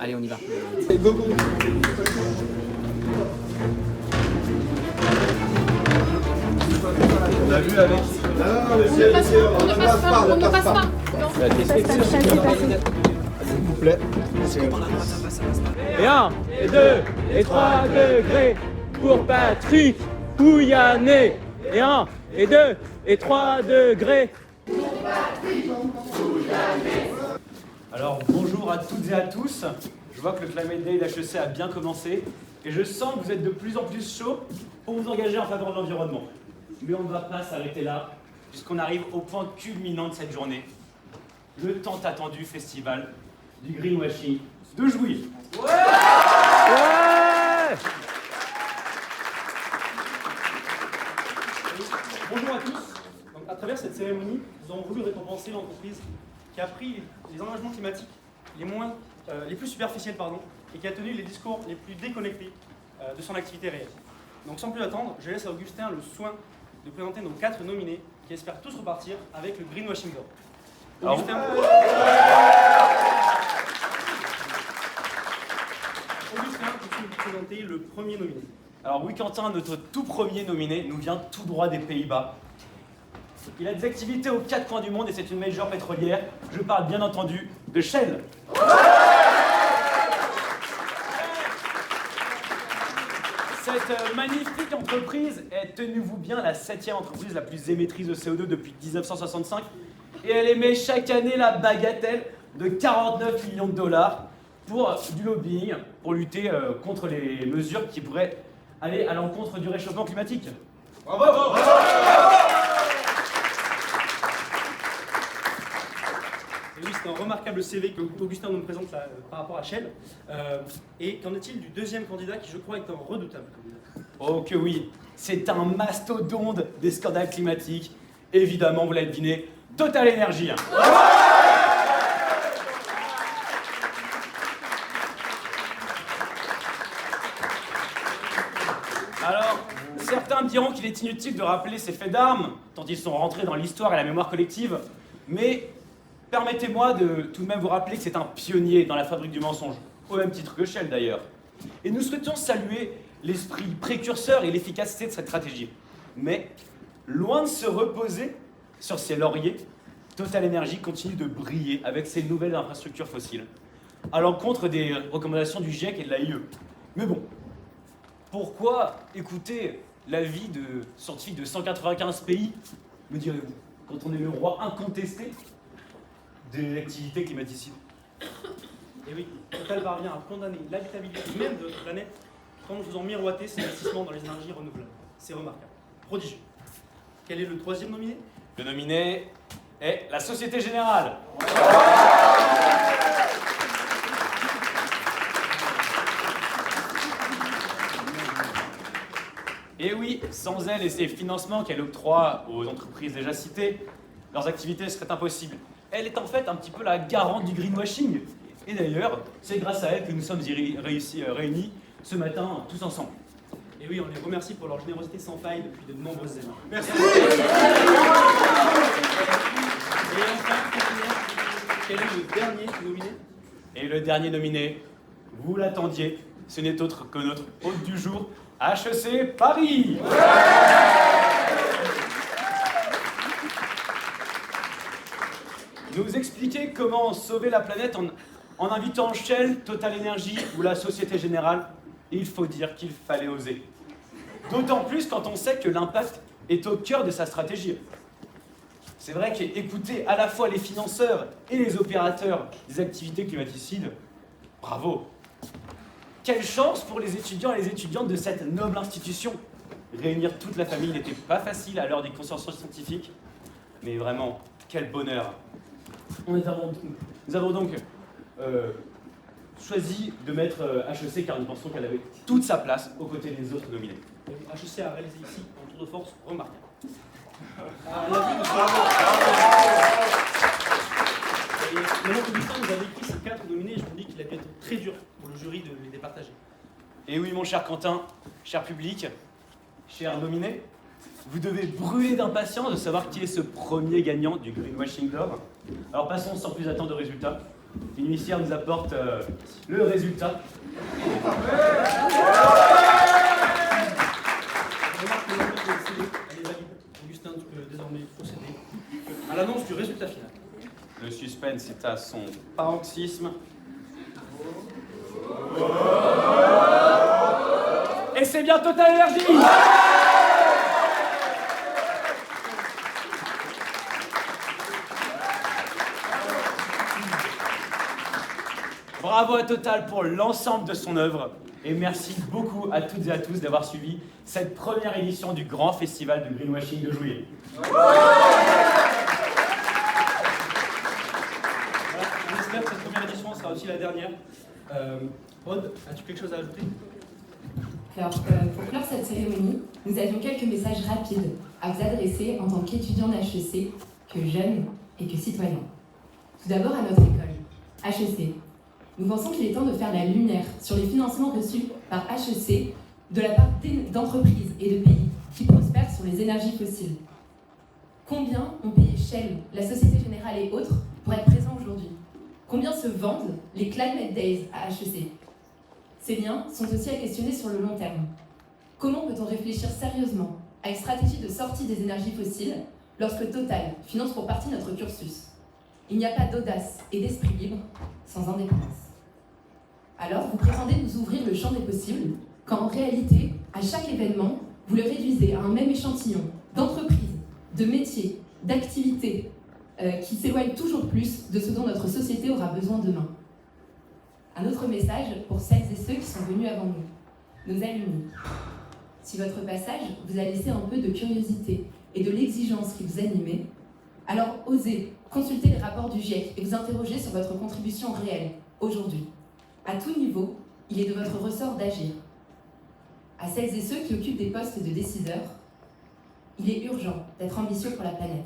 Allez, on y va. On a vu avec. Non, On ne passe pas. On ne passe pas. S'il vous plaît. Et 1, et 2, et 3 degrés pour Patrick Pouyanné. Et 1, et 2, et 3 degrés. Alors bonjour à toutes et à tous. Je vois que le Climate Day d'HEC a bien commencé et je sens que vous êtes de plus en plus chaud pour vous engager en faveur de l'environnement. Mais on ne va pas s'arrêter là, puisqu'on arrive au point culminant de cette journée. Le tant attendu festival du greenwashing de Jouy. Ouais. Bonjour à tous. Donc, à travers cette cérémonie, nous avons voulu récompenser l'entreprise qui a pris les engagements climatiques les plus superficiels et qui a tenu les discours les plus déconnectés de son activité réelle. Donc sans plus attendre, je laisse à Augustin le soin de présenter nos 4 nominés qui espèrent tous repartir avec le greenwashing d'or. Augustin, peux-tu nous présenter le premier nominé? Alors oui, Quentin, notre tout premier nominé, nous vient tout droit des Pays-Bas. Il a des activités aux 4 coins du monde et c'est une major pétrolière. Je parle bien entendu de Shell. Cette magnifique entreprise est, tenez-vous bien, la 7e entreprise la plus émettrice de CO2 depuis 1965. Et elle émet chaque année la bagatelle de 49 millions de dollars pour du lobbying, pour lutter contre les mesures qui pourraient aller à l'encontre du réchauffement climatique. Bravo, bravo, bravo. Et oui, c'est un remarquable CV que Augustin nous présente là, par rapport à Shell. Et qu'en est-il du deuxième candidat qui, je crois, est un redoutable candidat? Oh que oui, c'est un mastodonte des scandales climatiques. Évidemment, vous l'avez deviné, Total Energy. Alors, certains diront qu'il est inutile de rappeler ces faits d'armes, tant ils sont rentrés dans l'histoire et la mémoire collective, mais permettez-moi de tout de même vous rappeler que c'est un pionnier dans la fabrique du mensonge, au même titre que Shell d'ailleurs. Et nous souhaitons saluer l'esprit précurseur et l'efficacité de cette stratégie. Mais, loin de se reposer sur ses lauriers, Total Energy continue de briller avec ses nouvelles infrastructures fossiles, à l'encontre des recommandations du GIEC et de l'AIE. Mais bon, pourquoi écouter l'avis de scientifiques de 195 pays, me direz-vous, quand on est le roi incontesté des activités climaticides? Et oui, Total parvient à condamner l'habitabilité même de notre planète tout en nous faisant miroiter ses investissements dans les énergies renouvelables. C'est remarquable. Prodigieux. Quel est le troisième nominé? Le nominé est la Société Générale. Et oui, sans elle et ses financements qu'elle octroie aux entreprises déjà citées, leurs activités seraient impossibles. Elle est en fait un petit peu la garante du greenwashing. Et d'ailleurs, c'est grâce à elle que nous sommes réunis ce matin tous ensemble. Et oui, on les remercie pour leur générosité sans faille depuis de nombreuses années. Merci. Et enfin, quel est le dernier nominé? Et le dernier nominé, vous l'attendiez, ce n'est autre que notre hôte du jour, HEC Paris. Nous expliquer comment sauver la planète en invitant Shell, Total Energy ou la Société Générale, il faut dire qu'il fallait oser. D'autant plus quand on sait que l'impact est au cœur de sa stratégie. C'est vrai qu'écouter à la fois les financeurs et les opérateurs des activités climaticides, bravo! Quelle chance pour les étudiants et les étudiantes de cette noble institution! Réunir toute la famille n'était pas facile à l'heure des consensus scientifiques, mais vraiment, quel bonheur! Nous avons donc choisi de mettre HEC car nous pensons qu'elle avait toute sa place aux côtés des autres nominés. Et oui, HEC a réalisé ici un tour de force remarquable. Et maintenant qu'Augustin nous avait écrit ces 4 nominés, je vous dis qu'il a dû être très dur pour le jury de les départager. Et oui, mon cher Quentin, cher public, cher nominé, vous devez brûler d'impatience de savoir qui est ce premier gagnant du greenwashing d'or. Alors passons sans plus attendre aux résultats. Une huissière nous apporte le résultat. Allez, valide. Augustin, tu peux désormais procéder à l'annonce du résultat final. Le suspense est à son paroxysme. Et c'est bien Total Energy! Bravo à Total pour l'ensemble de son œuvre et merci beaucoup à toutes et à tous d'avoir suivi cette première édition du grand festival de greenwashing de Juillet. Voilà, on espère que cette première édition sera aussi la dernière. Aude, as-tu quelque chose à ajouter? Alors, pour clore cette cérémonie, nous avions quelques messages rapides à vous adresser en tant qu'étudiants d'HEC, que jeunes et que citoyens. Tout d'abord à notre école, HEC. Nous pensons qu'il est temps de faire la lumière sur les financements reçus par HEC de la part d'entreprises et de pays qui prospèrent sur les énergies fossiles. Combien ont payé Shell, la Société Générale et autres pour être présents aujourd'hui? Combien se vendent les Climate Days à HEC? Ces liens sont aussi à questionner sur le long terme. Comment peut-on réfléchir sérieusement à une stratégie de sortie des énergies fossiles lorsque Total finance pour partie notre cursus? Il n'y a pas d'audace et d'esprit libre sans indépendance. Alors, vous prétendez nous ouvrir le champ des possibles, quand en réalité, à chaque événement, vous le réduisez à un même échantillon d'entreprises, de métiers, d'activités qui s'éloignent toujours plus de ce dont notre société aura besoin demain. Un autre message pour celles et ceux qui sont venus avant nous, nos alumni. Si votre passage vous a laissé un peu de curiosité et de l'exigence qui vous animait, alors osez consulter les rapports du GIEC et vous interroger sur votre contribution réelle, aujourd'hui. À tout niveau, il est de votre ressort d'agir. À celles et ceux qui occupent des postes de décideurs, il est urgent d'être ambitieux pour la planète.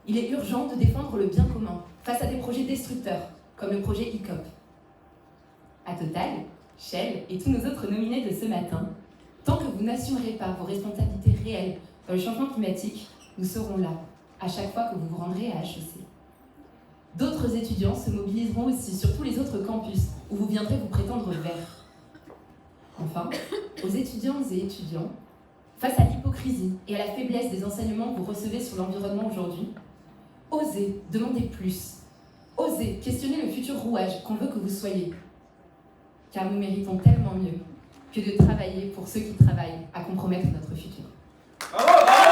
Il est urgent de défendre le bien commun face à des projets destructeurs, comme le projet ICOP. À Total, Shell et tous nos autres nominés de ce matin, tant que vous n'assumerez pas vos responsabilités réelles dans le changement climatique, nous serons là, à chaque fois que vous vous rendrez à HEC. D'autres étudiants se mobiliseront aussi sur tous les autres campus où vous viendrez vous prétendre verts. Enfin, aux étudiantes et étudiants, face à l'hypocrisie et à la faiblesse des enseignements que vous recevez sur l'environnement aujourd'hui, osez demander plus. Osez questionner le futur rouage qu'on veut que vous soyez. Car nous méritons tellement mieux que de travailler pour ceux qui travaillent à compromettre notre futur. Bravo!